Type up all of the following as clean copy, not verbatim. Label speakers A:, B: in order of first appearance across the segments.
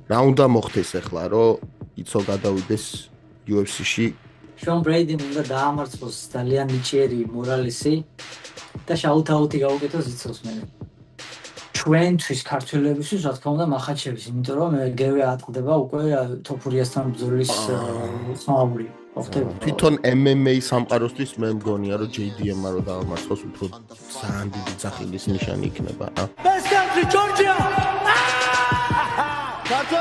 A: რა უნდა მოხდეს ახლა, რომ იცო გადავიდეს UFC-ში?
B: Sean Brady უნდა დაამარცხოს ძალიან ნიჭიერი მორალესი და შაუთ-აუთი გაუკეთოს იცოს მე. ჩვენთვის ქართველებისთვის რა თქმა უნდა მახაჩევის, იმიტომ რომ ეგრევე ატყდება უკვე თოფურიასთან ბრძოლის ხმაური.
A: თვითონ MMA სამყაროსთვის მე მგონია რომ JDM-მა რო დაამარცხოს უფრო ძალიან დიდი ძახილის ნიშანი იქნება, რა.
C: Best country Georgia! Let's go!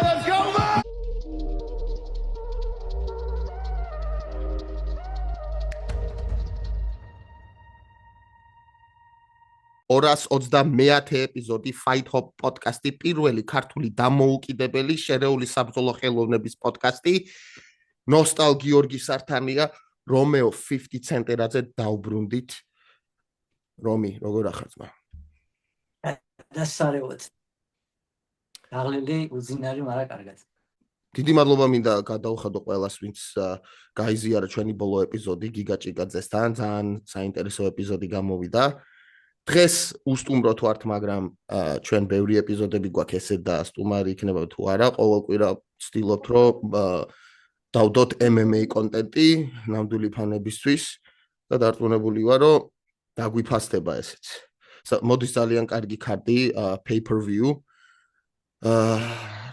A: 220 ეპიზოდი Fight Hop პოდკასტი, პირველი ქართული დამოუკიდებელი შერეული საბრძოლო ხელოვნების პოდკასტი. ნოსტალ გიორგი სართანია, რომეო 50 ცენტერაძე დაუბრუნდით. რომი, როგორ ახარ ძმა?
B: დასარევად. აღლილი უზინარი, მაგრამ კარგად.
A: დიდი მადლობა მინდა გადაუხადო ყველას, ვინც გაიზიარა ჩვენი ბოლო ეპიზოდი გიგა ჭიკაძესთან, ძალიან საინტერესო ეპიზოდი გამოვიდა. დღეს უსტუმროთ ვართ, მაგრამ ჩვენ ბევრი ეპიზოდები გვაქვს ესე და სტუმარი იქნება თუ არა, ყოველ კვირა ვცდილობთ, რომ დავდოთ MMA კონტენტი ნამდვილი ფანებისთვის და დარწმუნებული ვარ, რომ დაგვიფასდება ესეც. მოდის ძალიან კარგი კარტი pay-per-view.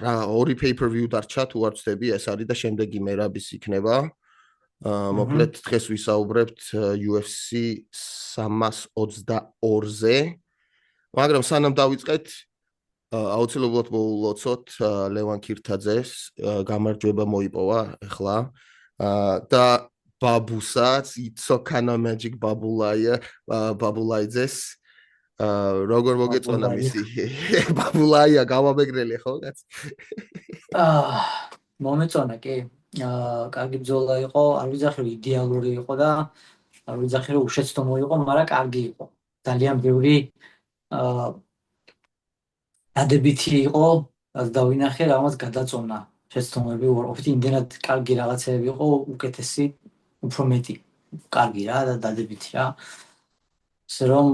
A: რა ორი pay-per-view დარჩა თუ არ ვცდები, ეს არის და შემდეგი მერაბის იქნება. მოკლედ დღეს ვისაუბრებთ UFC 322-ზე. მაგრამ სანამ დავიწყეთ, აუცილებლად მოვულოცოთ ლევან ქირთაძეს, გამარჯვება მოიპოვა ახლა და ბაბუსაც, იცოქანა Magic ბაბულაიძეს. როგორ მოგეწონა მისი ბაბულაია გავამეგრელი ხო კაც?
B: მომეწონა კი. კარგი ბრძოლა იყო, არ ვიძახი რომ იდეალური იყო და არ ვიძახი რომ უშეცდომო იყო, მაგრამ კარგი იყო. ძალიან ბევრი დადებითი იყო, დავინახე რაღაც გადაწონა შეცდომები, უბრალოდ იმდენად კარგი რაღაცები იყო, უკეთესი, უფრო მეტი. კარგი რა და დადებითი რა. ასე რომ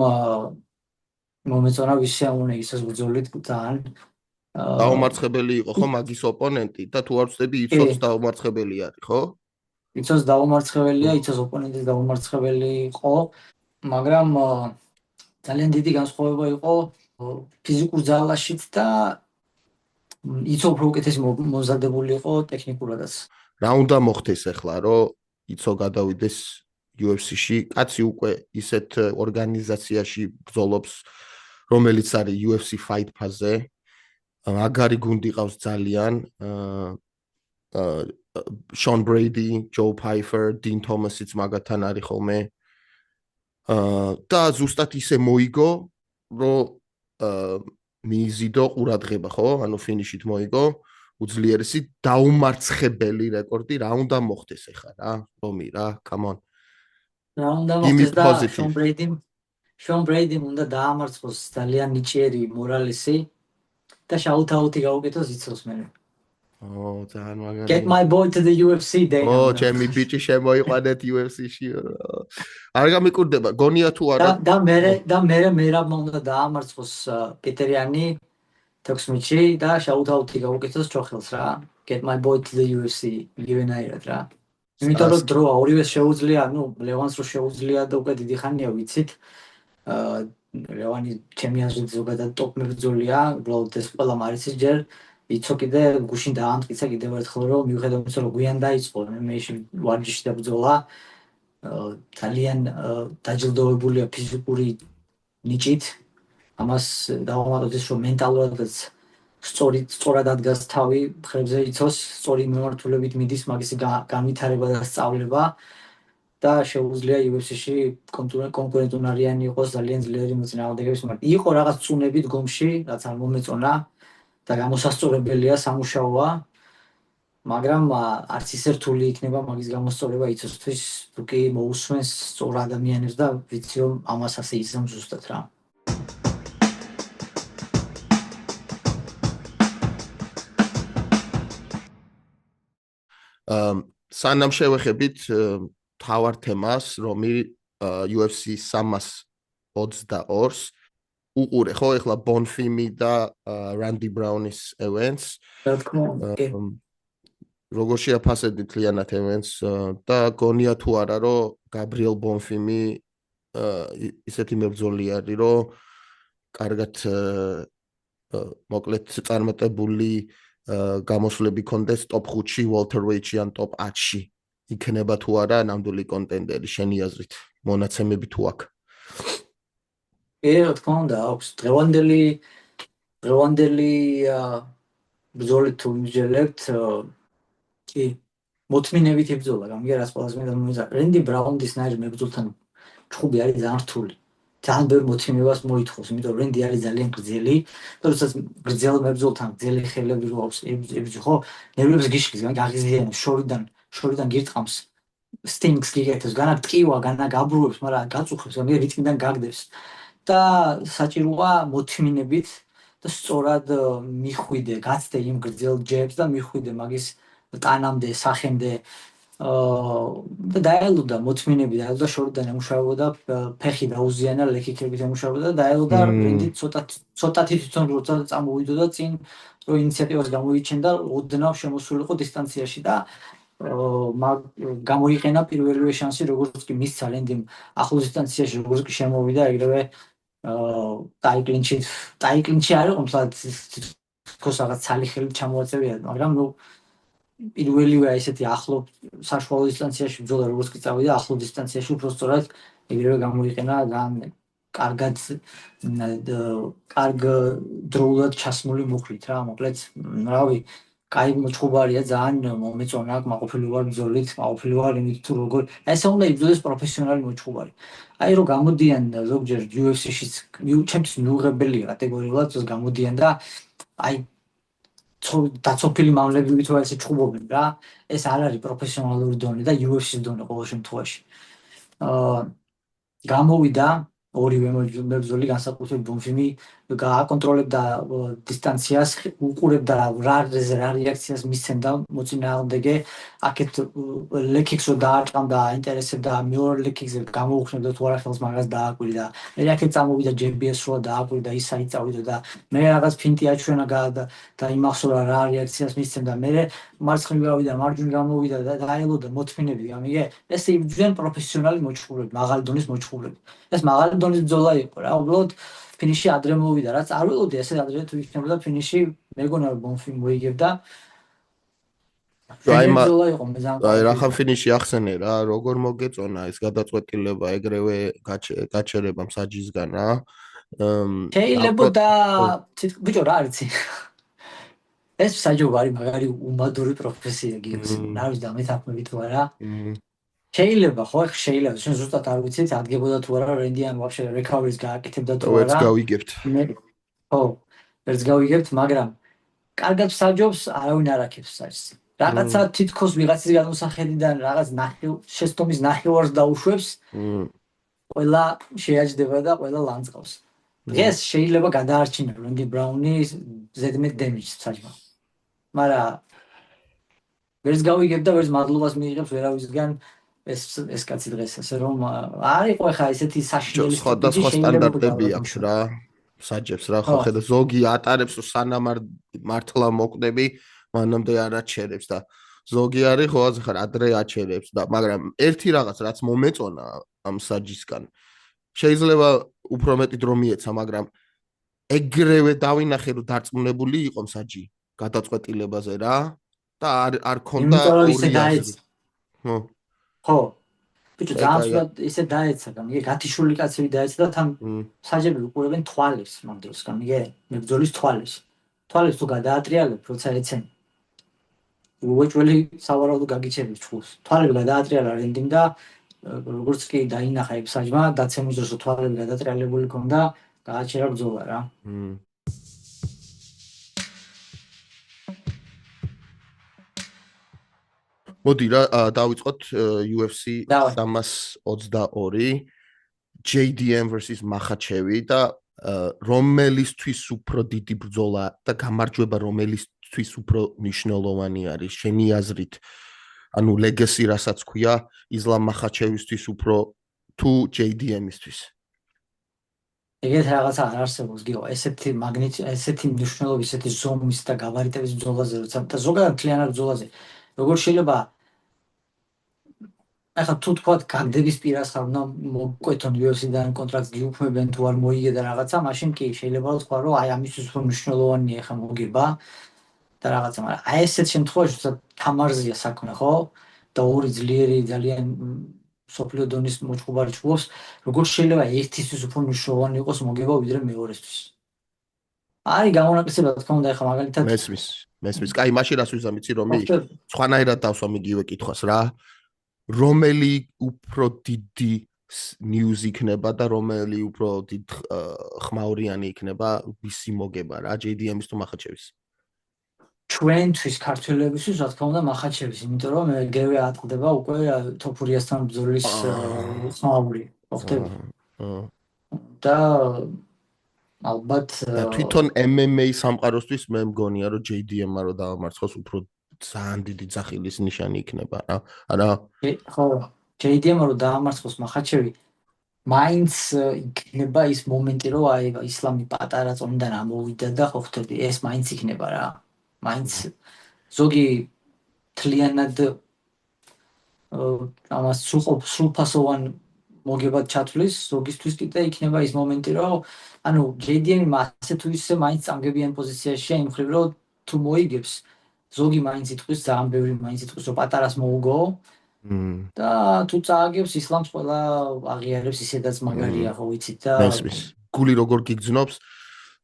B: მომეწონა ვისი ამონე ისაც ბრძოლით ძალიან
A: დაუმარცხებელი იყო ხო მაგის ოპონენტი და თუ არ ვწდები იცოც დაუმარცხებელი არის ხო?
B: იცოც დაუმარცხებელია, იცოც ოპონენტი დაუმარცხებელი იყო, მაგრამ ძალიან დიდი განსხვავება იყო ფიზიკურ ძალაშიც და იცო უფრო უკეთესი მომზადებული იყო ტექნიკურადაც.
A: რა უნდა მოხდეს ახლა, რომ იცო გადავიდეს UFC-ში? კაცი უკვე ისეთ ორგანიზაციაში ბრძოლობს, რომელიც არის UFC Fight Pass-ზე. აგარი გუნდი ყავს ძალიან. Sean Brady, Joe Pyfer, Dean Thomas-იც მაგათთან არის ხოლმე. და ზუსტად ისე მოიგო, რომ მიიზიდო ყურადღება, ხო? ანუ ფინიშით მოიგო, უძლიერესი დაუმარცხებელი რეკორდი. რა უნდა მოხდეს ახლა რა? რომი რა, come on.
B: რა უნდა მოხდეს და Sean Brady უნდა დაამარცხოს ძალიან ნიჭიერი მორალესი და შაუთ-აუთი გაუკეთოს იცოს მე.
A: ძალიან მაგარი.
B: Get my boy to the UFC day.
A: ჩემი ბიჭი შემოიყვანეთ UFC-ში. არ გამიკურდება, გონია თუ არა.
B: და მერაბმა უნდა დაამარცხოს პეტერიანი 16-ში და შაუთ-აუთი გაუკეთოს ჩოხელს რა. Get my boy to the UFC, იგივენაირად რა. იმიტომ რომ დროა ორივეს შეუძლია, ლევანს რო შეუძლია და უკვე დიდი ხანია ვიცით. ლევანი ჩემი აზრით ზოგადად ტოპ მებრძოლია, უბრალოდ ეს ყველა მარიცის ჯერ იცო კიდე გუშინ დაამტკიცა კიდევ ერთხელ რომ მიუხედავად იმისა რომ გვიან დაიწყო MMA-ში ვარჯიში და ბრძოლა, ძალიან დაჯილდოვებულია ფიზიკური ნიჭით. ამას დავამატოთ ის რომ მენტალურადაც სწორად ადგას თავი, ხრებზე იცოს, სწორი მიმართულებით მიდის მაგისი განვითარება და სწავლება და შეუძლია UFC-ში კონკურენტუნარიანი იყოს ძალიან ძლიერი მოწინააღმდეგეების მიმართ. იყო რაღაც წუნები დგომში, რაც არ მომეწონა და გამოსასწორებელია, სამუშაოა, მაგრამ არც ისე რთული იქნება მაგის გამოსწორება იცისთვის, თუ კი მოусვენს სწორ ადამიანებს და ვიცი რომ ამას ასე იზამს ზუსტად რა.
A: სანამ შევეხებით თავარ თემას, რომი UFC 322-ს უყურე ხო ეხლა ბონფიმი და რანდი ბრაუნის events
B: რა თქმა უნდა, კი.
A: როგორ შეაფასებდით თლიანად events და გონია თუ არა რომ გაბრიელ ბონფიმი ისეთი მებრძოლი არის რომ კარგად მოკლედ წარმატებული გამოსვლები კონდეს top 5-ში, welterweight-ში ან top 10-ში იქნება თუ არა ნამდვილი კონტენდერი შენი აზრით მონაცემები თუ აქვს
B: რა თქმა უნდა აქვს დღევანდელი ბრძოლით თუ ვიმსჯელებთ კი მოთმინებით იბრძოლა გამიგერას ყველაზე მეტად მომიზა რენდი ბრაუნის ნაირ მებრძოლთან ჩხუბი არის ძალიან რთული ძალიან ბევრ მოთმინებას მოითხოვს იმიტომ რომ რენდი არის ძალიან გრძელი თორსა გრძელ მებრძოლთან გრძელი ხელები რო აქვს ებრძო ხო ნერვებს გიშლის გაღიზიანებს შორიდან გირტყამს სტინგს გიგეთებს განა ტყივა განა გაბრუებს მაგრამ გაწუხებს გამიგე რიტმიდან გაგდებს და საჭიროა მოთმინებით და სწორად მიხვიდე გაცდე იმ გრძელ ჯებს და მიხვიდე მაგის ტანამდე სახემდე და დაელოდა მოთმინები და შორიდან ემუშავებოდა ფეხი დაუზიანა ლეკიქებით ემუშავებოდა და დაელოდა რენდი ცოტათი თვითონ როცა წამოვიდოდა წინ რომ ინიციატივას გამოიჩენდა ოდნავ შემოსულიყო დისტანციაში და გამოიყენა პირველივე შანსი როგორც კი მისცა რენდიმ ახლო დისტანციაში როგორც კი შემოვიდა ეგრევე ტაიკლინჩი არის ყომსად თქოს რაღაც ცალი ხელით ჩამოაწევია მაგრამ ნუ პირველივე ესეთი ახლო საშუალო დისტანციაში ბრძოლა როგორც კი წავიდა ახლო დისტანციაში უფრო სწორად ეგრევე გამოიყენა ძალიან კარგ დროულად ჩასმული მუხლით რა მოკლედ რავი კაი მოწყობარია ძალიან მომეწონა კმაყოფილი ვარ ბრძოლით კმაყოფილი ვარ იმით თუ როგორ ესე უნდა იბრძოლოს პროფესიონალი მოწყობარი აი რომ გამოდიან ზოგჯერ UFC-შიც ჩემთვის მიუღებელია კატეგორიულად რომ გამოდიან და აი დაცოფილი მამლები თუ ესე ჩხუბობენ რა ეს არ არის პროფესიონალური დონე და UFC-ის დონე ყოველ შემთხვევაში გამოვიდა ორივე მებრძოლი განსაკუთრებით ბონფიმი გააკონტროლებდა დისტანციას უყურებდა რა რეაქციას მისცემდა მოწინააღმდეგე აქეთ ლეკიქს რო დაარტყამდა აინტერესებდა მეორე ლეკიქზე გამოუხსნებდა თუ არა ხელს მაგას დააკვირდა მე აქეთ წამოვიდა ჯებიეს რო დააკვირდა ის აი წავიდა და მე რაღაც ფინტი აჩვენა და იმახსოვრა რა რეაქციას მისცემდა მე მარცხნივ გავიდა მარჯვნივ გამოვიდა და დაელოდა მოთმინები გამიგე ესე იბრძვიან პროფესიონალი მოჭხურები მაღალი დონის მოჭხურები ეს მაღალი დონის ბრძოლა იყო რა უბრალოდ ფინიში ადრე მოვიდა რა წარველოდი ესე ადრე თუ იქნებოდა ფინიში მეგონა რომ ბონფი მოიგებდა აი
A: რა ხან ფინიში ახსენე რა როგორ მოგეწონა ეს გადაწყვეტილება ეგრევე გაჩერება მსაჯისგან რა
B: შეიძლება და ბიჭო რა არიცი ეს საჯობარი მაგარი უმადური პროფესია გიგოს რა ვიცი და მეთანხმებით თუ არა შეიძლება ხო შეიძლება შენ ზუსტად არ ვიცით ადგებოდა თუ არა რენდიან ვაფშე რეკავრის გააკეთებდა თუ არა
A: ეს გავიგებთ
B: ხო ეს გავიგებთ მაგრამ კარგად საჯობს არავინ არ აქებს საჯს რაღაცა თითქოს ვიღაცის განსახედიდან რაღაც შეცდომის ნახევარს დაუშვებს ყველა შეაჯდება და ყველა ლანძღავს დღეს შეიძლება გადაარჩინა რენდი ბრაუნი ზედმეტ დემიჯს საჯმა მაგრამ ვერც გავიგებ და ვერც მადლობას მიიღებს ვერავისგან ეს კაცი დღეს ასე რომ არ იყო ხა ესეთი საშინელი
A: სხვადასხვა სტანდარტები აქვს რა საჯებს რა ხო ხედა ზოგი ატარებს რომ სანამ მართლა მოკვდები მანამდე არ აჩერებს და ზოგი არის ხო ახლა ადრე აჩერებს და მაგრამ ერთი რაღაც რაც მომეწონა ამ საჯისგან შეიძლება უფრო მეტი დრო მიეცა მაგრამ ეგრევე დავინახე რომ დარწმუნებული იყო საჯი გადაწყვეტილებაზე რა და არ ქონდა ორი აზრი
B: ხო ბიჭო ძალიან ისე დაეცა გამიგე გათიშული კაცები დაეცა და თან საჯები უყურებენ თვალებს მაგ დროს გამიგე მებრძოლის თვალებს თუ გადაატრიალებ როცა ეცენ უეჭველი სავარაუდო გაგიჩერებს ჩხუბს თვალები გადაატრიალა რენდიმ და როგორც კი დაინახა ეგ საჯმა დაცემის დროს თვალები გადატრიალებული ქონდა გააჩერა ბრძოლა რა
A: მოდი რა დავიწყოთ UFC 322 JDM versus Makhachev და რომელისთვის უფრო დიდი ბრძოლა და გამარჯვება რომელისთვის უფრო მნიშვნელოვანი არის შენი აზრით ანუ legacy რასაც ქვია, ისლამ მახაჩევისთვის უფრო თუ JDM-ისთვის?
B: ეგეთ რაღაცა არ არსებობს გიო, ესეთი ესეთი მნიშვნელობის, ესეთი ზომის და გაბარიტების ბრძოლაზე, როცა და ზოგადად მთლიანად ბრძოლაზე. როგორ შეიძლება ახლა თუ თქვათ გაგდების პირას ხარ, უნდა მოგკვეთონ UFC-დან კონტრაქტს გიუქმებენ თუ არ მოიგე და რაღაცა, მაშინ კი შეიძლება ვთქვა, რომ აი ამისთვის უფრო მნიშვნელოვანია ახლა მოგება და რაღაცა, მაგრამ აი ესეთ შემთხვევაში, როცა თამარზია საქმე, ხო? და ორი ძლიერი ძალიან სოფლიო დონის მოჭუბარი ჭუბობს, როგორ შეიძლება ერთისთვის უფრო მნიშვნელოვანი იყოს მოგება ვიდრე მეორესთვის? არის გამონაკლისება, თქმა უნდა, ახლა მაგალითად
A: მესმის. კაი, მაშინ რას ვიზამ იცი რომ
B: მოხდები.
A: სხვანაირად დავსვამ იგივე კითხვას რა. რომელი უფრო დიდი news იქნება და რომელი უფრო დიდ ხმაურიანი იქნება ვისი მოგება რა, JDM-ის თუ მახაჩევის?
B: ჩვენთვის ქართველებისთვის, რა თქმა უნდა, მახაჩევის, იმიტომ რომ ეგრევე ატყდება უკვე თოფურიასთან ბრძოლის ხმაური, მოხდები. და ალბათ
A: თვითონ MMA სამყაროსთვის მე მგონია რომ JDM-მა რო დაამარცხოს უფრო ძალიან დიდი ძახილის ნიშანი იქნება რა. არა?
B: ხო, JDM-მა რო დაამარცხოს მახაჩევი, მაინც იქნება ის მომენტი, რომ აი ისლამი პატარა წონიდან ამოვიდა და ხო ხდები, ეს მაინც იქნება რა. მაინც ზოგი თლიანად ამას სრულფასოვან მოგებად ჩათვლის, ზოგისთვის კიდე იქნება ის მომენტი, რომ ანუ JDM-ი ასე თუ ისე მაინც წამგებიან პოზიციაშია იმ მხრივ, რომ თუ მოიგებს, ზოგი მაინც იტყვის, ძალიან ბევრი მაინც იტყვის, რომ პატარას მოუგო და თუ წააგებს ისლამს ყველა აღიარებს ისედაც მაგარია, ხო ვიცით და
A: მესმის. გული როგორ გიგძნობს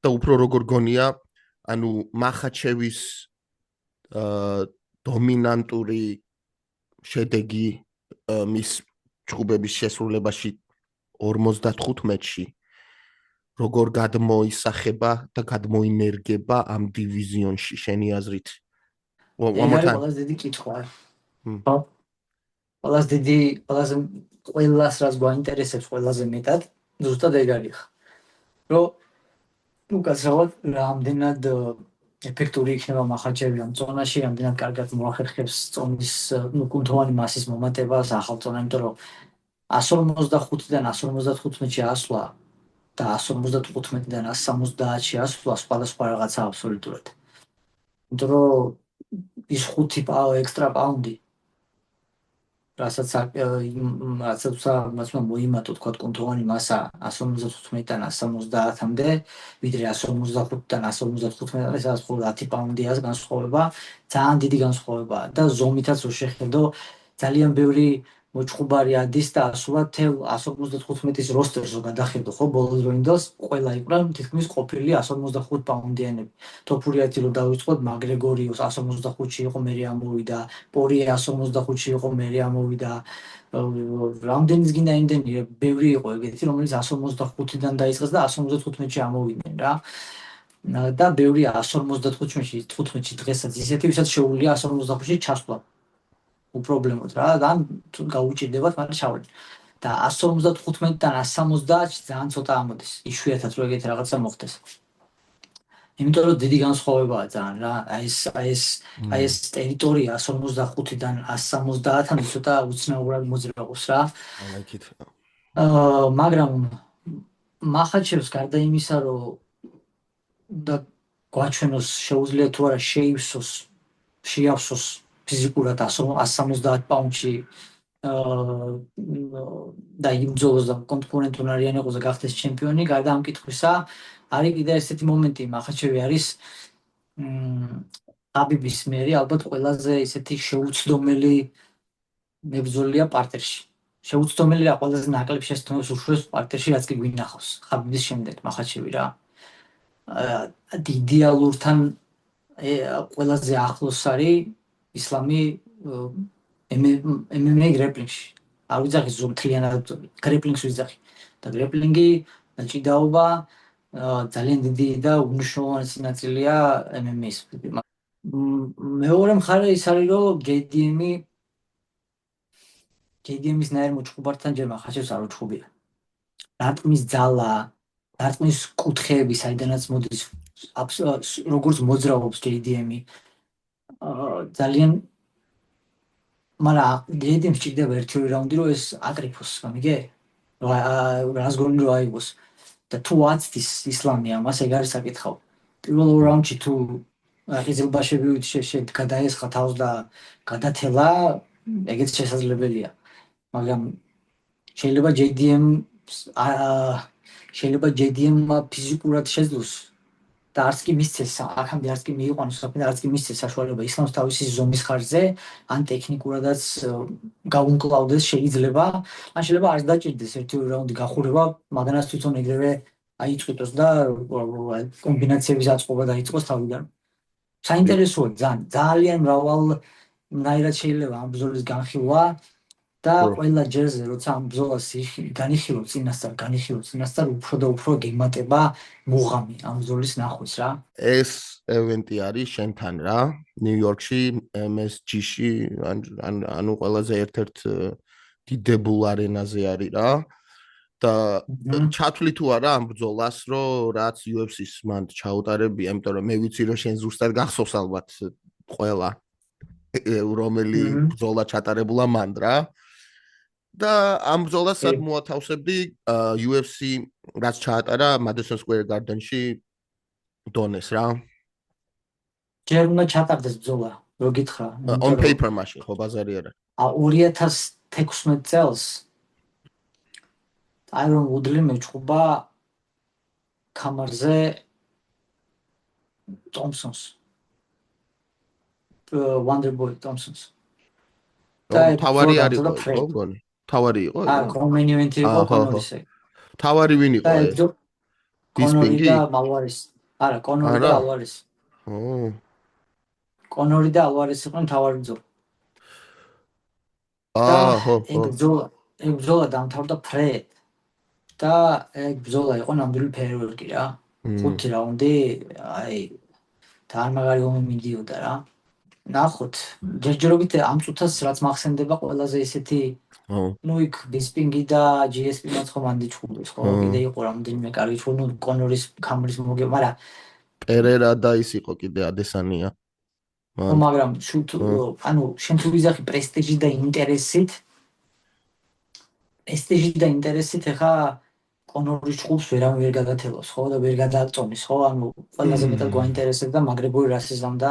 A: და უფრო როგორ გონია, ანუ მახაჩევის დომინანტური შედეგი მის ჭუბების შესრულებაში 55-ში როგორ გადმოისახება და გადმოინერგება ამ დივიზიონში შენი აზრით?
B: ყველას დიდი კითხვა. ხო? ყველას დიდი, ყველას რაც გვაინტერესებს ყველაზე მეტად, ზუსტად ეგ არის. რომ უკაცრავად რამდენად ეფექტური იქნება მახაჩევი ამ ზონაში, რამდენად კარგად მოახერხებს ზონის კუნთოვანი მასის მომატებას ახალ ზონა, იმიტომ რომ 155-დან 155-ში ასვლა და 155-დან 170-ში ასვლა სხვადასხვა რაღაცა აბსოლუტურად. იმიტომ რომ ის 5 ექსტრა პაუნდი რასაც მასმა მოიმატო თქვა კუნთოვანი მასა 155-დან 170-მდე, ვიდრე 155-დან 155-მდე, სადაც მხოლოდ 10 პაუნდია განსხვავება, ძალიან დიდი განსხვავებაა და ზომითაც რო შეხედო, ძალიან ბევრი მოჭუბარი ადის და ასულად 155-ის როსტერზო გადახედო, ხო, ბოლო დროინდელს ყველა იყო თითქმის ყოფილი 155 პაუნდიანები. თოფურიათი რო დავიწყოთ, მაგრეგორი 155-ში იყო, მერე ამოვიდა, პორიე 155-ში იყო, მერე ამოვიდა. რამდენიც გინდა იმდენი, ბევრი იყო ეგეთი, რომელიც 155-დან დაიწყეს და 155-ში ამოვიდნენ რა. და ბევრი 155-ში დღესაც ისეთი, ვისაც შეუძლია 155-ში ჩასვლა. უპრობლემოდ რა, ან თუ გაუჭირდებათ, მაგრამ ჩავარდნ. და 155-დან 170-ში ძალიან ცოტა ამოდის. იშვიათად რო ეგეთი რაღაცა მოხდეს. იმიტომ რომ დიდი განსხვავებაა ძალიან რა. აი ეს ტერიტორია 155-დან 170-მდე ცოტა უცნაურად მოძრაობს რა. მაგრამ მახაჩევს გარდა იმისა, რომ და გვაჩვენოს შეუძლია თუ არა შეავსოს ფიზიკურად 170 პაუნდში და იმძოლოს და კონკურენტუნარიანი იყოს და გახდეს ჩემპიონი, გარდა ამ კითხვისა, არის კიდე ესეთი მომენტი, მახაჩევი არის ხაბიბის მერე ალბათ ყველაზე ესეთი შეუცდომელი მებრძოლია პარტერში. შეუცდომელი რა, ყველაზე ნაკლებ შესაძლებლობას უშუალოდ პარტერში რაც კი გვინახავს. ხაბიბის შემდეგ მახაჩევი რა. იდეალურთან ყველაზე ახლოს არის ისლამი MMA გრეპლინგში. არ ვიძახი ზომთლიანად გრეპლინგს ვიძახი. და გრეპლინგი ჭიდაობა ძალიან დიდი და უნიშნულოვანესი ნაწილია MMA-ის. მეორე მხარე ის არის, რომ JDM-ის ნაირ მოჭუბართან ჯერ მახაჩევს არ უჭუბია. რატმის ძალა, რატმის კუთხეები, საიდანაც მოდის, როგორც მოძრაობს JDM-ი. ძალიან მაგრამ JDM-ს ჭირდება 1-2 რაუნდი, რომ ეს აკრიფოს, გამიგე? რას გონი რომ აიღოს. და თუ აცდის ისლამი ამას, ეგ არის საკითხავ. პირველ ორ რაუნდში თუ ყიზილბაშები გადაესხა თავს და გადათელა, ეგეც შესაძლებელია. მაგრამ შეიძლება JDM-მა ფიზიკურად შეძლოს და არც კი მისცეს, აქამდე არც კი მიიყვანოს, არც კი მისცეს საშუალება ისლამს თავისი ზომის ხარჯზე, ან ტექნიკურადაც გაუმკლავდეს შეიძლება, ან შეიძლება არც დაჭირდეს ერთი-ორი რაუნდი გახურება, მაგანაც თვითონ ეგრევე აიწყვიტოს და კომბინაციების აწყობა დაიწყოს თავიდან. საინტერესოა ძალიან მრავალნაირად შეიძლება ამ ბრძოლის განხილვა და ყველა ჯერზე როცა ამ ბრძოლას განიხილო წინასწარ უფრო და უფრო გემატება მუღამი ამ ბრძოლის ნახვას რა.
A: ეს ევენტი არის შენთან რა, ნიუ-იორკში, MSG-ში, ანუ ყველაზე ერთ-ერთ დიდებულ არენაზე არის რა. და ჩათვლი თუ არა ამ ბრძოლას, რომ რაც UFC-ს მან ჩაუტარებია, იმიტომ რომ მე ვიცი რომ შენ ზუსტად გახსოვს ალბათ ყველა რომელი ბრძოლა ჩატარებულა მან რა. და ამ ბრძოლას სად მოათავსებდი UFC რაც ჩაატარა Madison Square Garden-ში დონეს რა.
B: ჯერ უნდა ჩატარდეს ბრძოლა, რო გითხრა.
A: On paper მაშინ ხო ბაზარი არა.
B: 2016 წელს Iron Woodley მეჩხუბა კამარზე Thompsons. Wonderboy Thompsons.
A: თავარი არის ხო გონი? თავარი იყო?
B: კომენი ევენტი იყო კონორისე.
A: თავარი ვინ იყო ეს?
B: კონორი და ალვარესი. არა, კონორი და ალვარესი. კონორი და ალვარესი იყვნენ თავარი ბრძოლა. ეგ ბრძოლა დამთავრდა ფრედ. და ეგ ბრძოლა იყო ნამდვილი ფეიერვერკი რა. 5 რაუნდი, აი თან მაგარი ომი მიდიოდა რა. ნახოთ, ჯერჯერობით ამ წუთას რაც მახსენდება ყველაზე ესეთი ნუ იქ ბისპინგი და GSP მაცხო მანდი ჩხუბის ხო? კიდე იყო რამდენიმე კარგი ჩხუბი, ნუ კონორის კამრის მოგე, მაგრამ
A: პერერა და ის იყო კიდე ადესანია.
B: მაგრამ ანუ შენ თუ ვიზახი პრესტიჟი და ინტერესით ეხა კონორის ჩხუბს ვერავინ ვერ გადათელოს ხო და ვერ გადაწონის ხო? ანუ ყველაზე მეტად გვაინტერესებდა მაგრეგორი რას იზამდა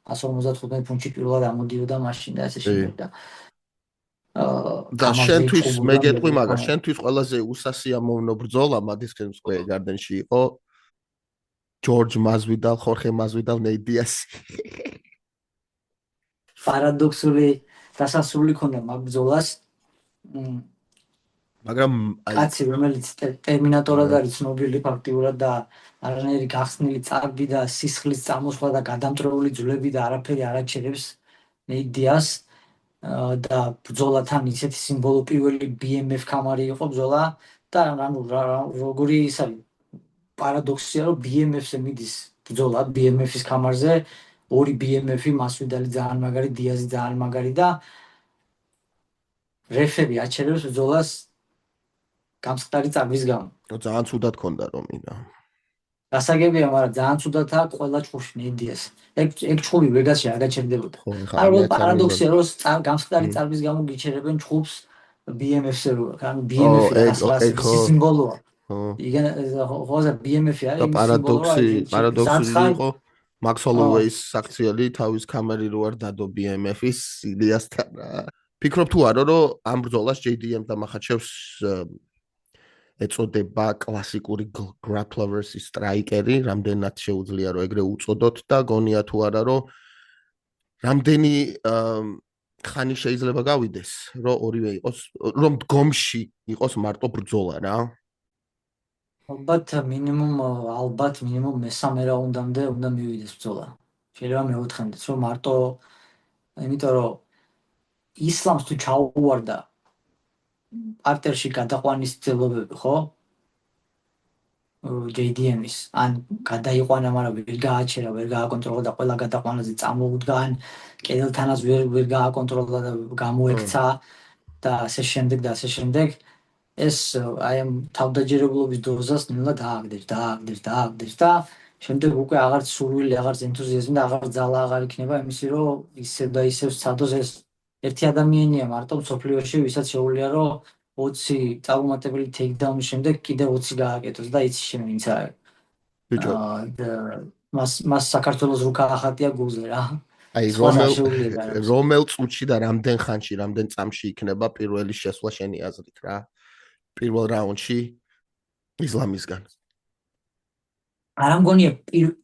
B: 155 ფუნტში პირველად ამოდიოდა მაშინ და ასე შემდეგ და
A: და შენთვის მე გეტყვი, მაგრამ შენთვის ყველაზე უსასიამოვნო ბრძოლა Madison Square Garden-ში იყო George Masvidal, Jorge Masvidal, Nate Diaz.
B: პარადოქსული დასასრული ქონდა მაგ ბრძოლას.
A: მაგრამ
B: კაცი რომელიც ტერმინატორად არის ცნობილი ფაქტიურად და არანაირი გახსნილი წარბი და სისხლის წამოსვლა და გადამტრეული ძვლები და არაფერი არ აჩერებს Nate Diaz და ბრძოლათან ისეთი სიმბოლო პირველი BMF კამარი იყო ბრძოლა და ანუ როგორი ის არის პარადოქსია რომ BMF-ზე მიდის ბრძოლა BMF-ის კამარზე ორი BMF-ი Masvidal-ი ძალიან მაგარი, Diaz-ი ძალიან მაგარი და რეფერი აჩერებს ბრძოლას გამსხტარი წარბის გამო.
A: ძალიან ცუდად ქონდა რომ ინა.
B: გასაგებია, მაგრამ ძალიან ცუდადაა ყველა ჩხუბში Nate Diaz. ეგ ჩხუბი ვეგასში არ გაჩერდებოდა. ანუ პარადოქსია რომ გამსხტარი წარბის გამო გიჩერებენ ჩხუბს BMF-ზე რო, ანუ BMF-ი ეს სიმბოლოა. იგენ ხოზე BMF-ი არის
A: პარადოქსი იყო Max Holloway-ის საქციელი თავის კამერი რო არ დადო BMF-ის Diaz-თან. ფიქრობ თუ არა რომ ამ ბრძოლას JDM და მახაჩევს ეწოდება კლასიკური grappler versus striker-ი, რამდენად შეუძლია რომ ეგრე უწოდოთ და გონია თუ არა რომ რამდენი ხანი შეიძლება გავიდეს რომ ორივე იყოს რომ დგომში იყოს მარტო ბრძოლა რა.
B: ალბათ მინიმუმ მესამე რაუნდამდე უნდა მივიდეს ბრძოლა. შეიძლება მეოთხემდეც რომ მარტო იმიტომ რომ ისლამს თუ ჩაუვარდა პარტერში გადაყვანის ცდილობები ხო? JDM-ის ან გადაიყვანა, მაგრამ ვერ გააჩერა, ვერ გააკონტროლა და ყველა გადაყვანაზე წამოუდგა, ან კედელთანაც ვერ გააკონტროლა და გამოექცა და ასე შემდეგ. ეს აი ამ თავდაჯერებლობის დოზას ნელა დააგდებს და შემდეგ უკვე აღარც სურვილი, აღარც ენთუზიაზმი და აღარც ძალა აღარ იქნება იმისი რომ ისევ და ისევ სცადოს ეს ერთი ადამიანია მარტო მსოფლიოში ვისაც შეუძლია რომ 20 წარუმატებელი ტეიქდაუნის შემდეგ კიდე 20 გააკეთოს და იცი შენ ვინც არის.
A: ბიჭო,
B: მას საქართველოს რუკა ახატია გულზე რა.
A: აი
B: სხვა შეუძლია რა.
A: რომელ წუთში და რამდენ ხანში, რამდენ წამში იქნება პირველი შესვლა შენი აზრით რა? პირველ რაუნდში ისლამისგან.
B: არ მგონია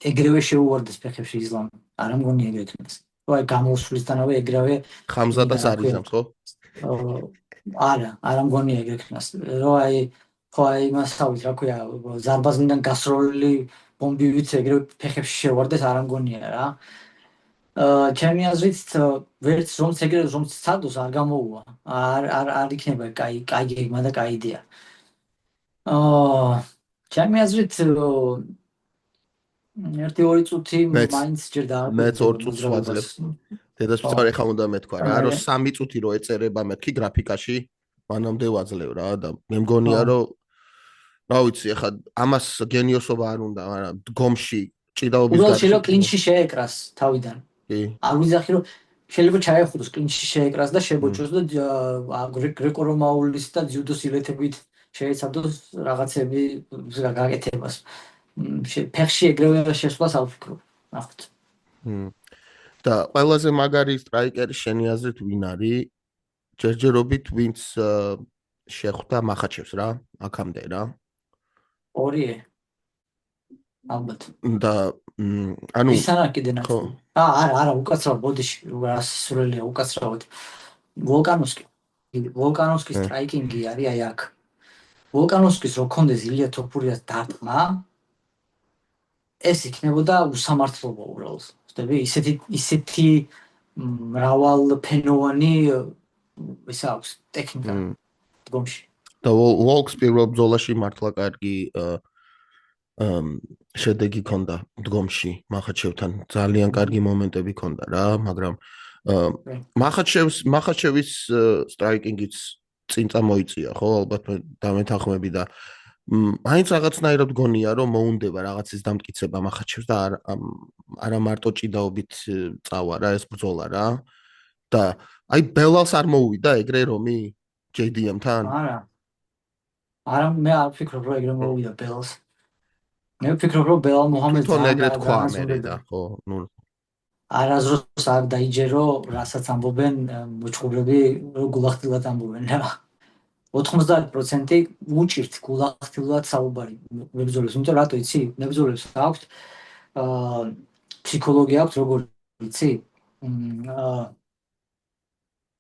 B: ეგრევე შეუვარდეს ფეხებში ისლამი. არ მგონია ეგრე იქნას. აი გამოსვლისთანავე ეგრევე
A: ხამზადას არიზამს ხო?
B: არა მგონია ეგრე იქნას. რომ აი მასავით რა ქვია, ზარბაზნიდან გასროლილი ბომბივით ეგრევე ფეხებში შევარდეს არ მგონია რა. ჩემი აზრით ვერც რომც ეგრე რომც ცადოს არ გამოუვა. არ იქნება კაი გეგმა და კაი იდეა. ჩემი აზრით 1-2 წუთი მაინც ჯერ დააკვირდა.
A: მეც 2 წუთს ვაძლევ. დედასწარი ხა უნდა მეთქვა რა, რომ 3 წუთი რო ეწერება მეთქი გრაფიკაში, მანამდე ვაძლევ რა და მე მგონია რომ რა ვიცი, ახლა ამას გენიოსობა არ უნდა, მაგრამ დგომში ჭიდაობის
B: გარეშე უბრალოდ შეიძლება კლინჩი შეეკრას თავიდან.
A: კი.
B: არ ვიზახი რომ შეიძლება ჩაეხუროს კლინჩი შეეკრას და შებოჭოს და გრეკო-რომაულის და ძიუდოს ილეთებით შეეცადოს რაღაცები გაკეთებას. ფეხში ეგრევე შესვლას არ ვფიქრობ. ნახოთ.
A: და ყველაზე მაგარი სტრაიკერი შენი აზრით ვინ არის? ჯერჯერობით ვინც შეხვდა მახაჩევს რა, აქამდე რა.
B: ორი ალბათ.
A: და ანუ
B: ის არა კიდე ნახო. არა, უკაცრავად ბოდიში, რასასურველია უკაცრავად. ვოლკანოვსკის სტრაიკინგი არის აი აქ. ვოლკანოვსკის რო კონდეს ილია თოფურიას დარტყმა, ეს იქნებოდა უსამართლობა უბრალოდ. ხდები, ისეთი მრავალფენოვანი ის აქვს ტექნიკა დგომში.
A: და ვოლკს პირველ ბრძოლაში მართლა კარგი შედეგი ჰქონდა დგომში მახაჩევთან. ძალიან კარგი მომენტები ჰქონდა რა, მაგრამ მახაჩევის სტრაიკინგიც წინ წამოიწია, ხო? ალბათ დამეთანხმები და მაინც რაღაცნაირად გონია, რომ მოუნდება რაღაცის დამტკიცება მახაჩევს და არა მარტო ჭიდაობით წავა რა ეს ბრძოლა რა. და აი ბელალს არ მოუვიდა ეგრე რომი JDM-თან?
B: არა, მე არ ვფიქრობ, რომ ეგრე მოუვიდა ბელალს. მე ვფიქრობ, რომ ბელალ მუჰამედს
A: თვითონ ეგრე თქვა მერე და ხო, ნუ
B: არასდროს არ დაიჯერო, რასაც ამბობენ მოჭყუბრები, რომ გულახდილად ამბობენ რა. 90% უჭირთ გულახდილად საუბარი მებრძოლებს, იმიტომ რატო იცი? მებრძოლებს აქვთ ფსიქოლოგია აქვთ, როგორ იცი?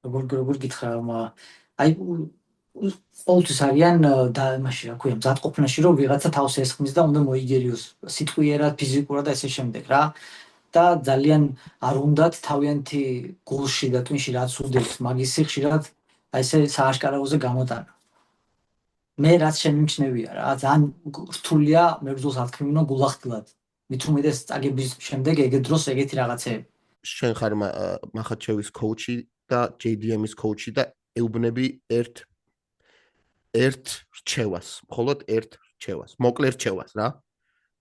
B: როგორ გითხრა, აი ყოველთვის არიან და იმაში რა ქვია, მზადყოფნაში, რომ ვიღაცა თავს ესხმის და უნდა მოიგერიოს სიტყვიერად, ფიზიკურად და ესე შემდეგ რა. და ძალიან არ უნდათ თავიანთი გულში და ტვინში რაც უდევს, მაგის ხშირად აი ესე სააშკარაოზე გამოტანა. მე რაც შემიმჩნევია რა, ძალიან რთულია მებრძოლს ათქმევინო გულახდილად. მით უმეტეს წაგების შემდეგ ეგეთ დროს ეგეთი რაღაცეები.
A: შენ ხარ მახაჩევის კოუჩი და JDM-ის კოუჩი და ეუბნები ერთ რჩევას, მხოლოდ ერთ რჩევას, მოკლე რჩევას რა.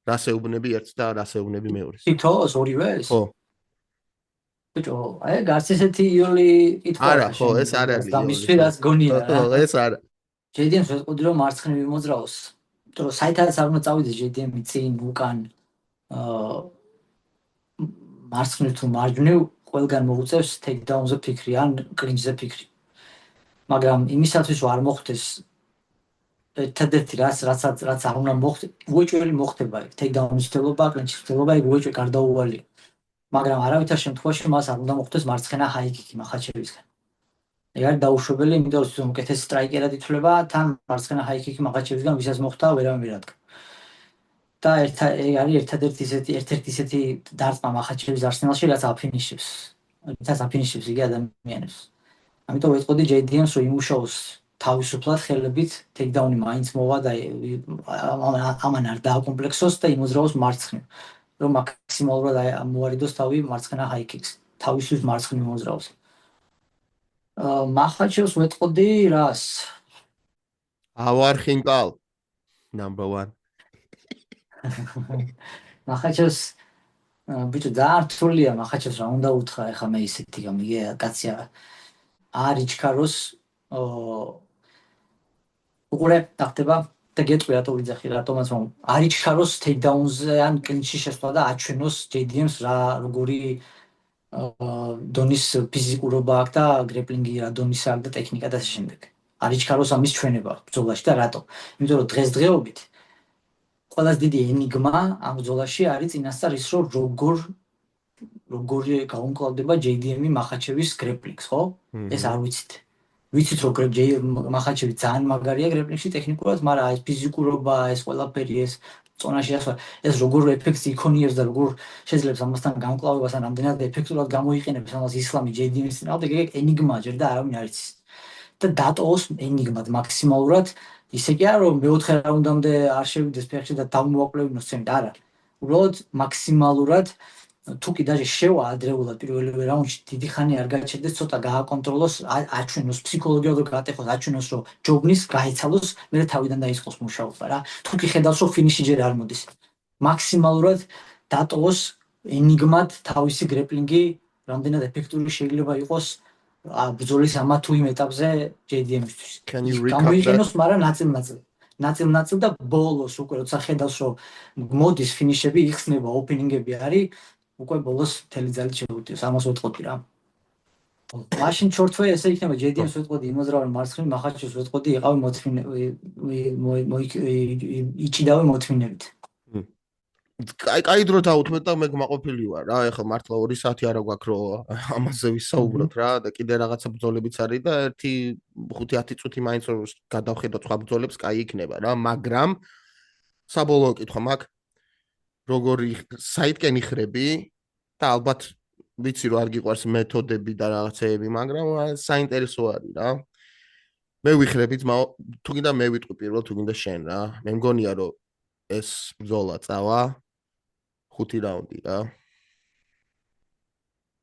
A: რას ეუბნები ერთს და რას ეუბნები მეორეს?
B: თითოეულს ორივეს?
A: ხო.
B: ბიჭო, აი გარც ესეთი იული კითხვა.
A: არა, ხო, ეს არ არის.
B: და მისთვის რაც გონია რა.
A: ეს არა.
B: JDM-ს ვეტყოდი რომ მარცხნივ იმოძრაოს. იმიტომ რომ საითაც არ უნდა წავიდეს JDM-ი წინ, უკან. მარცხნივ თუ მარჯვნივ ყველგან მოუწევს ტეიქდაუნზე ფიქრი ან კლინჩზე ფიქრი. მაგრამ იმისათვის რომ არ მოხდეს ერთადერთი რაც არ უნდა მოხდეს, უეჭველი მოხდება ტეიქდაუნის ცდელობა, კლინჩის ცდელობა, უეჭველი გარდაუვალია. მაგრამ არავითარ შემთხვევაში მას არ უნდა მოხდეს მარცხენა ჰაიკიკი მახაჩევისგან. ეგ არის დაუშვებელი, იმიტომ რომ უკეთესი სტრაიკერად ითვლება, თან მარცხენა ჰაიკიკი მახაჩევისგან ვისაც მოხდა ვერავინ ვერ ადგა. და ეგ არის ერთადერთი ისეთი დარტყმა მახაჩევის არსენალში, რაც აფინიშებს. რაც აფინიშებს იგი ადამიანებს. ამიტომ ვეტყოდი JDM-ს რომ იმუშაოს თავისუფლად ხელებით, ტეიქდაუნი მაინც მოვა და ამან არ დააკომპლექსოს და იმოძრაოს მარცხნივ. რომ მაქსიმალურად მოარიდოს თავი მარცხენა ჰაიკიკს, თავისთვის მარცხნივ მოძრაოს. მახაჩევს ვეტყოდი რას?
A: ავარხინკალ number 1.
B: მახაჩევს ბიჭო ძალიან რთულია მახაჩევს რა უნდა უთხრა ეხა მე ისეთი გამიგე კაცია არ იჩქაროს უყურე ახტება და გეტყვი რატო ვიძახი რატომაც რომ არ იჩქაროს ტეიქდაუნზე ან კლინჩი შესვლა და აჩვენოს JDM-ს რა როგორი დონის ფიზიკურობა აქვს და გრეპლინგი რა დონის აქვს და ტექნიკა და ასე შემდეგ. არ იჩქაროს ამის ჩვენება ბრძოლაში და რატო? იმიტომ რომ დღესდღეობით ყველაზე დიდი ენიგმა ამ ბრძოლაში არის წინასწარ ის რომ როგორი გაუმკლავდება JDM-ი მახაჩევის გრეპლინგს, ხო? ეს არ ვიცით. ვიცით რომ მახაჩევი ძალიან მაგარია გრეპლინგში ტექნიკურად, მაგრამ ეს ფიზიკურობა, ეს ყველაფერი, ეს წონაში ასვლა, ეს როგორ ეფექტს იქონიებს და როგორ შეიძლება ამასთან გამკლავებას ან რამდენად ეფექტურად გამოიყენებს ამას ისლამი JDM-ის წინააღმდეგ, ეგ ენიგმა ჯერ და არავინ არ იცის. და დატოვოს ენიგმად მაქსიმალურად, ისე კი არა რომ მეოთხე რაუნდამდე არ შევიდეს ფეხში და დამოაკვლევინოს ცემით, არა. უბრალოდ მაქსიმალურად თუ კი даже შევა ადრეულად პირველივე რაუნდში დიდი ხანი არ გაჩერდეს, ცოტა გააკონტროლოს, აჩვენოს ფსიქოლოგიურად გაატეხოს, აჩვენოს რომ ჯობნის, გაიცალოს, მერე თავიდან დაიწყოს მუშაობა რა. თუ კი ხედავს რომ ფინიში ჯერ არ მოდის. მაქსიმალურად დატოვოს ენიგმად თავისი გრეპლინგი, რამდენად ეფექტური შეიძლება იყოს ბრძოლის ამა თუ იმ ეტაპზე JDM-ისთვის. გამოიყენოს, მაგრამ ნაწილ-ნაწილ და ბოლოს უკვე როცა ხედავს რომ მოდის ფინიშები, იხსნება, ოპენინგები არის, უკვე ბოლოს მთელი ძალით შეგვიტევს, ამას ვეთყოდი რა. მაშინ შორტვე ესე იქნება JDM-ს ვეთყოდი, იმოძრავე მარცხნივ, მახაჩევს ვეთყოდი, იყავი იჭიდავი მოთმინებით.
A: კაი დრო დაუთმეთ და მე გმაყოფილი ვარ რა, ეხლა მართლა 2 საათი არა გვაქვს რომ ამაზე ვისაუბროთ რა და კიდე რაღაცა ბრძოლებიც არის და 1-5-10 წუთი მაინც რომ გადავხედოთ სხვა ბრძოლებს, კაი იქნება რა, მაგრამ საბოლოო კითხვა მაქვს, როგორი საითკენ იხრები და ალბათ ვიცი რომ არ გიყვარს მეთოდები და რაღაცეები, მაგრამ საინტერესო არის რა. მე ვიხრებით, თუ გინდა მე ვიტყვი პირველ, თუ გინდა შენ რა. მე მგონია რომ ეს ბრძოლა წავა 5 რაუნდი რა.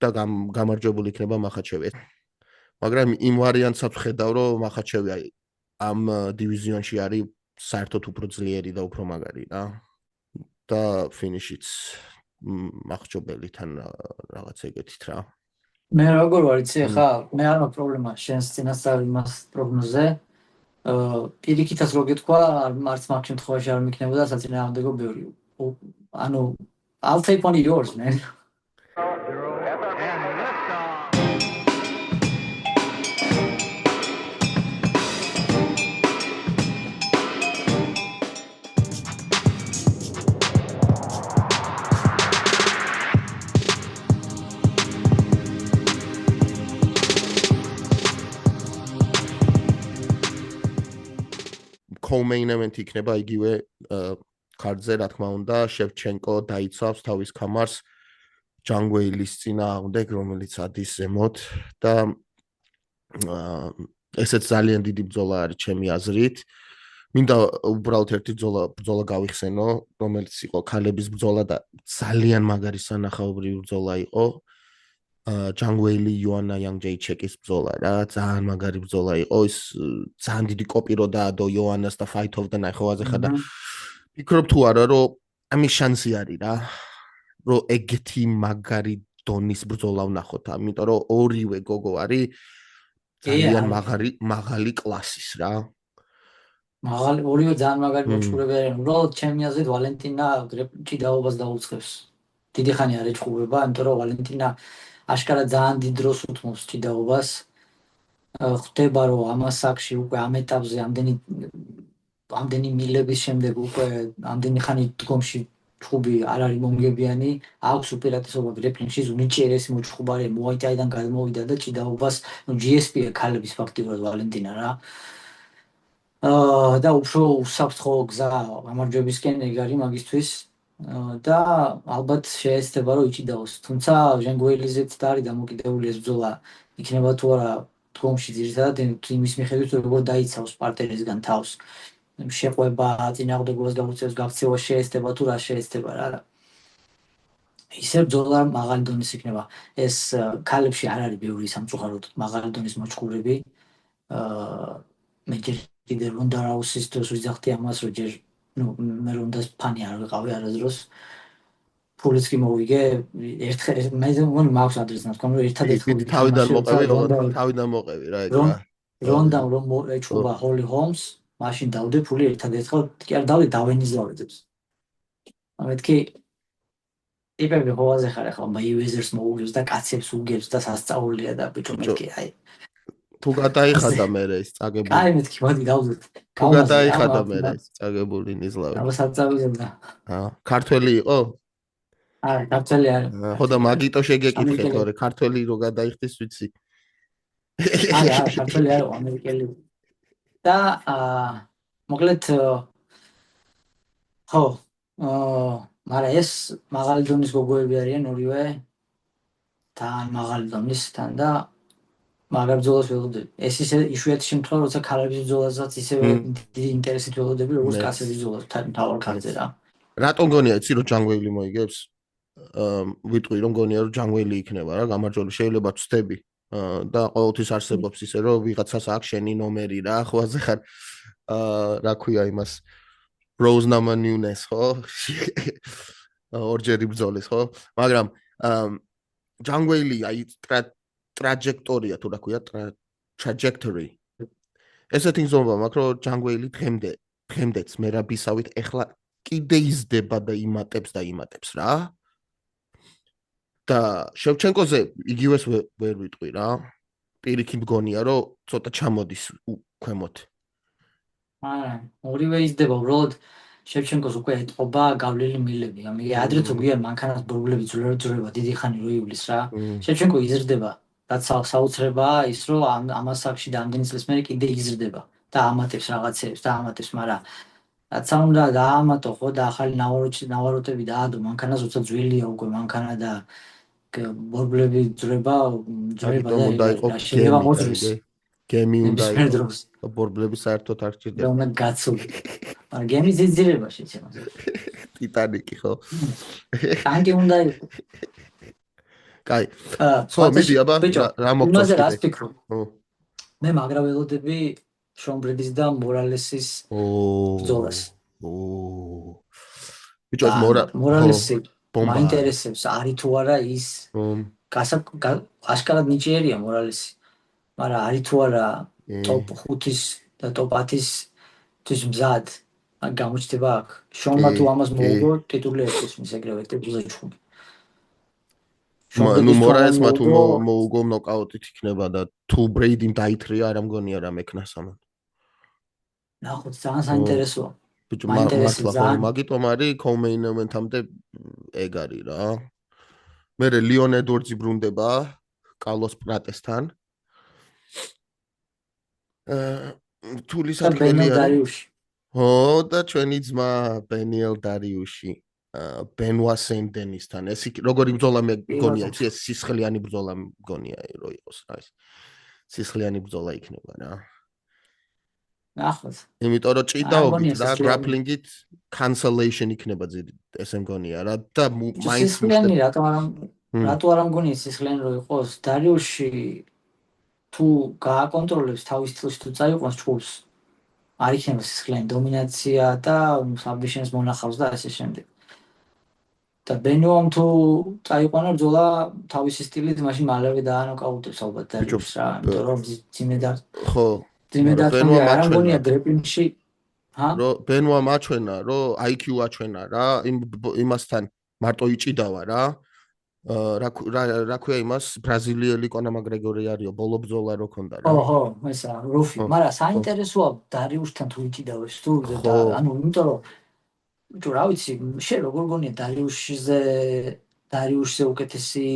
A: და გამარჯვებული იქნება მახაჩევი. მაგრამ იმ ვარიანტსაც ვხედავ, რომ მახაჩევი ამ დივიზიონში არის საერთოდ უფრო ძლიერი და უფრო მაგარი რა. და ფინიშიც მახჩობელითან რაღაც ეგეთით რა.
B: მე როგორ ვარ იცი ხა, მე არ მაქვს პრობლემა შენს წინასწარ იმას პროგნოზზე. პირიქითაც რო გეთქვა, არც მაგ შემთხვევაში არ მიქნებოდა საწინააღმდეგო ბევრი. ანუ I'll take one of yours, man.
A: Co-main event იქნება იგივე კარტზე, რა თქმა უნდა, შევჩენკო დაიცავს თავის ქამარს ჯანგუეილის წინააღმდეგ, რომელიც ადის ზემოთ და ესეც ძალიან დიდი ბრძოლა არის ჩემი აზრით. მინდა უბრალოდ ერთი ბრძოლა გავიხსენო, რომელიც იყო ქალების ბრძოლა და ძალიან მაგარი სანახაობრივი ბრძოლა იყო. ჯანგუეილი იოანა იანგჯეიჩეკის ბრძოლა რა, ძალიან მაგარი ბრძოლა იყო. ის ძალიან დიდი კოპირო დაადო იოანას და ფაითოვდა ნახევარზე ხა და ვფიქრობ თუ არა რომ ამის შანსი არის რა, რომ ეგეთი მაგარი დონის ბრძოლა ვნახოთ, ამიტომ რომ ორივე გოგო არის ძალიან მაღალი კლასის რა.
B: მაღალი ორივე ძალიან მაგარი მოჭურები არიან. უბრალოდ ჩემი აზრით ვალენტინა ჭიდაობას დაუწყებს. დიდი ხანი არ ეჭყურება, იმიტომ რომ ვალენტინა აშკარა ძალიან დიდ დროს უთმობს ჭიდაობას. ხდება რომ ამას საკში უკვე ამ ეტაპზე ამდენი მილების შემდეგ უკვე ამდენი ხანი დგომში ჩხუბი არ არის მომგებიანი, აქვს უპირატესობა გრეპლინგში, უნიჭიერესი მოჭხუბარია, მოაიტაიდან გადმოვიდა და ჭიდაობას, GSP-ა ქალების ფაქტიურად ვალენტინა რა. და უფრო უსაფრთხო გზა გამარჯვებისკენ ეგ არის მაგისთვის. და ალბათ შეეცდება რომ იჭიდაოს. თუმცა ჟანგუეილიზეც და არის დამოკიდებული ეს ბრძოლა იქნება თუ არა დგომში ძირითადად იმის მიხედვით როგორ დაიცავს პარტნიორისგან თავს. შეყვება, წინააღმდეგობას გამოწევს, გაქცევა შეეცდება თუ რა შეეცდება რა. ისე ბრძოლა მაღალი დონის იქნება. ეს ქალებში არ არის ბევრი სამწუხაროდ მაღალი დონის მოჭყურები. მე ჯერ კიდე რონდა რაუსის დროს ვიძახდი ამას, რომ ჯერ მე რონდას ფანი არ ვიყავი არასდროს. ფულიც კი მოვიგე, ერთხელ მე მგონი მაქვს ადრესს თქვა, რომ ერთადერთი
A: თავიდან მოყევი რა ეგ რა.
B: რონდა რომ ეჭუბა ჰოლი ჰომს მაშინ დავდე ფული ერთადერთხელ კი არ დავდე დავენიზლავებს. მეთქი ტიპები ხოაზე ხარ ახლა მაიუეზერს მოუგებს და კაცებს უგებს და სასწაულია და ბიჭო მეთქი აი
A: თუ გადაიხადა მე ეს წაგებული.
B: აი მეთქი მოდი დავდეთ.
A: თუ გადაიხადა მე ეს წაგებული ნიზლავი.
B: აბა საწავიდება.
A: ქართველი იყო?
B: აი ქართველი არის.
A: ხო და მაგიტო შეგეკითხე თორე ქართველი რო გადაიხდეს ვიცი.
B: აი ქართველი არის ამერიკელი. და მოკლედ ხო მაგრამ ეს მაღალი დონის გოგოები არიან ორივე თან მაღალი დონის თან და მაგრამ ბრძოლას ველოდები. ეს ისე იშვიათი შემთხვევა როცა ქალების ბრძოლასაც ისევე დიდი ინტერესით ველოდები როგორც კაცების ბრძოლას თავარ ქალზე რა.
A: რატომ გონია იცი რომ ჯანგველი მოიგებს? ვიტყვი რომ გონია რომ ჯანგველი იქნება რა გამარჯვებული შეიძლება ვწდები და ყოველთვის არსებობს ისე რომ ვიღაცას აქვს შენი ნომერი რა ხო ასე ხარ რა ქვია იმას Rose Namajunas ხო ორჯერ იბრძოლის ხო მაგრამ ჯანგველი აი ტრაჯექტორია თუ რა ქვია trajectory ესეთი ზომა მაქვს რომ ჯანგველი დღემდეც მერაბისავით ეხლა კიდე იზრდება და იმატებს რა და შევჩენკოზე იგივეს ვერ ვიტყვი რა პირიქით მგონია რომ ცოტა ჩამოდის ქვემოთ
B: არა ორივე იზრდება უბრალოდ შევჩენკოს უკვე ეტყობა გავლილი მილები ამიტომ ადრე თუ გვიან მანქანას ბურბლები ძულება დიდი ხანი რო ივლის რა შევჩენკო იზრდება რაც საოცრებაა ის რომ ამას აქში დამდენი წლის მერე კიდე იზრდება და ამატებს რაღაცებს და ამატებს მაგრამ რაც უნდა დაამატო ხო და ახალი ნავაროტები დაადო მანქანას როცა ძველია უკვე მანქანა და ბურბლები ძრება და შეიძლება მოძრეს
A: გემი უნდა იყოს ბურბლები საერთოდ არ ჭირდება
B: და უნდა გაცულ მაგრამ გემი ზეძირება შეცემა
A: ტიტანიკი ხო
B: ტანკი უნდა იყოს
A: კაი ხო მიდი აბა რა მოგწონს
B: მე მაგრა ველოდები შონ ბრედის და მორალესის ბრძოლას
A: ბიჭო
B: მორალესი მაინტერესებს არის თუ არა ის აშკარად ნიჭიერია მორალესი მაგრამ არის თუ არა ტოპ 5-ის და ტოპ 10-ის თვის მზად გამოჩნდება აქ შონმა თუ ამას მოუგო ტიტული ერთვის მის ეგრევე ტიტულზე
A: ნუ მორალესმა თუ მოუგო ნოკაუტით იქნება და თუ ბრეიდიმ დაითრია არ ამგონია რა მექნას ამან
B: ნახოთ ძალიან საინტერესოა
A: ბიჭო მართლა მაგიტომ არის კოუმეინ ევენთამდე ეგ არის რა მე ლიონ ედვარდსი ბრუნდება კარლოს პრატესთან თულისადმელი არის ო და ჩვენი ძმა ბენიელ დარიუში ბენვა სენდენისთან ეს როგორი ბრძოლა მე მგონია ეს სისხლიანი ბრძოლა მგონია რომ იყოს რა ეს სისხლიანი ბრძოლა იქნება რა
B: ნახოთ
A: იმიტომ რომ ჭიდაობით და გრაპლინგით cancellation იქნება ესე მგონია რა და მაინც
B: სისხლიანი რატო არ მგონია სისხლიანი რო იყოს დარიუში თუ გააკონტროლებს თავის სტილში თუ წაიყვანს ჩხუბს არ იქნება სისხლიანი დომინაცია და საბიშენს მონახავს და ასე შემდეგ და ბენუამ თუ წაიყვანა ბრძოლა თავისი სტილით მაშინ მალევე დაანოკაუტებს ალბათ დარიუშს რა იმიტომ რომ ძიმედარ ხო ძიმედარ არ მგონია გრეპლინგში
A: ბენუა მაჩვენა რომ IQ აჩვენა რა იმასთან მარტო იჭიდავა რა რა ქვია იმას ბრაზილიელი კონა მაგრეგორი არისო ბოლო ბრძოლა რო ქონდა რა
B: ხო ესა როფი მაგრამ საინტერესოა დარიუშთან თუ იჭიდავებს თუ და ანუ იმიტომ რომ თუ რა ვიცი შენ როგორ გონია დარიუშზე უკეთესი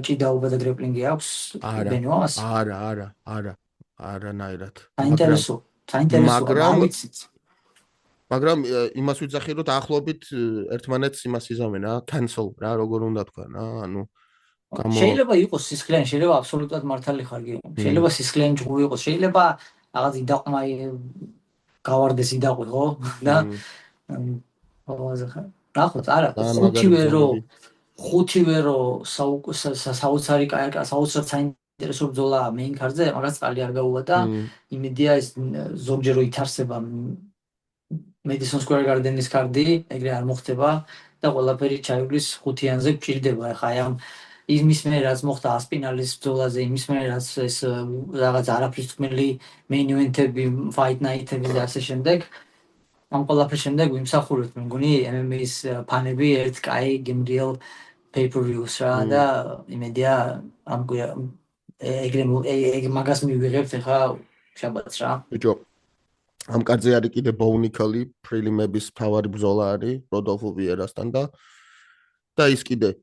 B: ჭიდაობა და გრეპლინგი აქვს ბენუას
A: არანაირად
B: საინტერესოა
A: მაგრამ იმას ვიძახი რომ დაახლოებით ერთმანეთს იმას იზამენ რა cancel რა როგორ უნდა თქვა რა ანუ
B: შეიძლება იყოს სისხლიანი შეიძლება აბსოლუტურად მართალი ხარ შეიძლება სისხლიანი ჯგუფი იყოს შეიძლება რაღაც იდაყმა გავარდეს იდაყვი ხო და ნახოთ არა ხუთივე რო საოცარი საოცრად საინტერესო ბრძოლა მეინ ქარზე მაგას წყალი არ გაუვა და იმედია ეს ზოგჯერ რო ითარსება Madison Square Garden-ის კარდი ეგრე არ მოხდება და ყველაფერი ჩაივლის ხუთიანზე გჭირდება ახლა აი ამ იმის მე რაც მოხდა ასპინალის ბრძოლაზე, იმის მე რაც ეს რაღაც არაფრის თქმელი main event-ები, fight night-ები და ასე შემდეგ. ამ ყველაფრის შემდეგ ვიმსახურებთ, მე მგონი MMA-ის ფანები ერთ კაი გემრიელ pay-per-views რა და იმედია ამ ეგ მაგას მივიღებთ ახლა შაბათს რა.
A: ბიჭო, ამ კარზე არის კიდე ბოუნიკალი პრილიმების თავარი ბრძოლა არის როდოლფო ვიერასთან და ის კიდე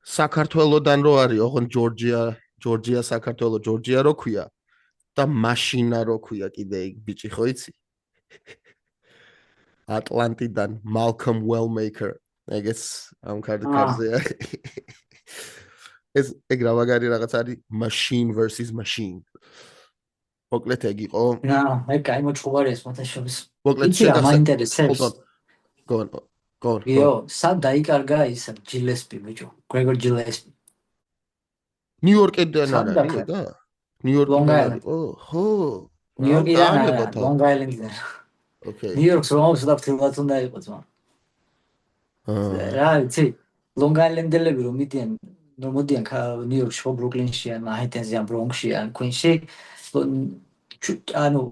A: საქართველოსდან რო არის, ოღონდ ჯორჯია საქართველოს ჯორჯია რო ქვია და მაშინა რო ქვია კიდე იქ ბიჭი ხო იცი? ატლანტიდან Malcolm Wellmaker ეგეც ამ კარზე ეს ეგ რა ვაგარი რაღაც არის machine versus machine. მოკლედ ეგ იყო.
B: რა, ეგ კაი მოჭუბარია მოთაშობის.
A: მოკლედ
B: შეინტერესებს.
A: გონ.
B: იო, სად დაიკარგა ის ჯილესპი ბიჭო, გრეგორ ჯილესპი.
A: ნიუ-იორკიდან არა, და? ნიუ-იორკიდან არის. ხო.
B: ნიუ-იორკიდან არა, Long Island-დან.
A: Okay.
B: ნიუ-იორკს რომ საფრთხილად უნდა იყოს მან. რა იცი, Long Island-ელები რომ მოდიან ნიუ-იორკში, ხო ბრუკლინში, ან მანჰეტენში, ან ბრონქსში, ან κουინში, ანუ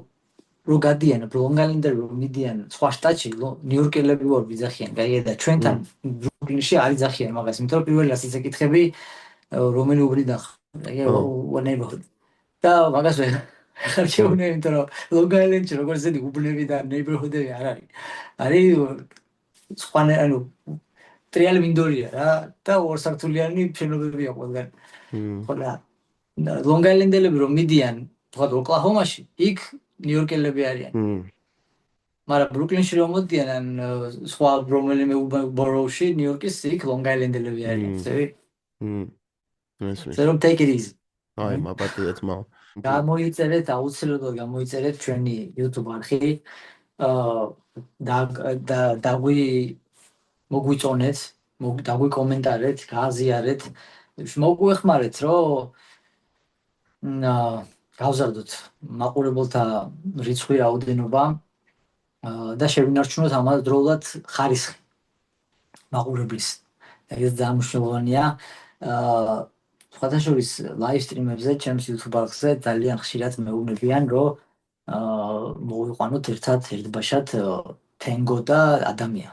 B: რო გადიან Long Island-ები რომ მიდიან სხვა შტატში, ნიუ-იორკელები ვარ ვიძახიან, გაიგე და ჩვენთან ბრუკლინში არ იძახიან მაგას, იმიტომ რომ პირველი ასეც ეკითხები რომელი უბრიდან ხარ, გაიგე, what neighborhood. და მაგას ხარ შეუნე, იმიტომ რომ Long Island-ში როგორც ზედი უბნები და neighborhood-ები არ არის. არის სხვა ანუ ტრიალი მინდორია რა და ორსართულიანი შენობებია ყველგან. ხო და Long Island-ელები რომ მიდიან თქვათ ოკლაჰომაში, იქ ნიუ-იორკელები არიან. მაგრამ ბრუკლინში რომ მოდიან ან სხვა რომელიმე ბოროუში, ნიუ-იორკის იქ Long Island-ელები არიან, ხსები? So take it easy.
A: აი, მაბატია ძმა.
B: გამოიწერეთ, აუცილებლად გამოიწერეთ ჩვენი YouTube არხი. და მოგვიწონეთ, დაგვიკომენტარეთ, გააზიარეთ. მოგვეხმარეთ, რომ გავზარდოთ მაყურებელთა რიცხვი, რაოდენობა და შევინარჩუნოთ ამავდროულად ხარისხი მაყურებლის. ეს ძალიან მნიშვნელოვანია. სხვადასხვა live stream-ებზე, ჩემს YouTube არხზე ძალიან ხშირად მეუბნებიან, რომ მოვიყვანოთ ერთბაშად თენგო და ადამია.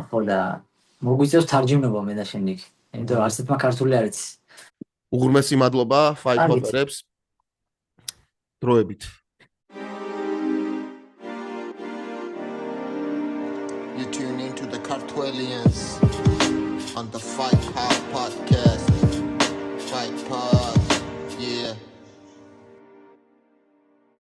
B: ხო და მოგვიწევს თარჯიმნობა მე და შენ იქ. იმიტომ რომ არცერთმა ქართული არ იცის.
A: უღრმესი მადლობა Fight Hopper-ებს. დროებით. You tune into the Cartwellians on the Fight Hop podcast. Fight Pod.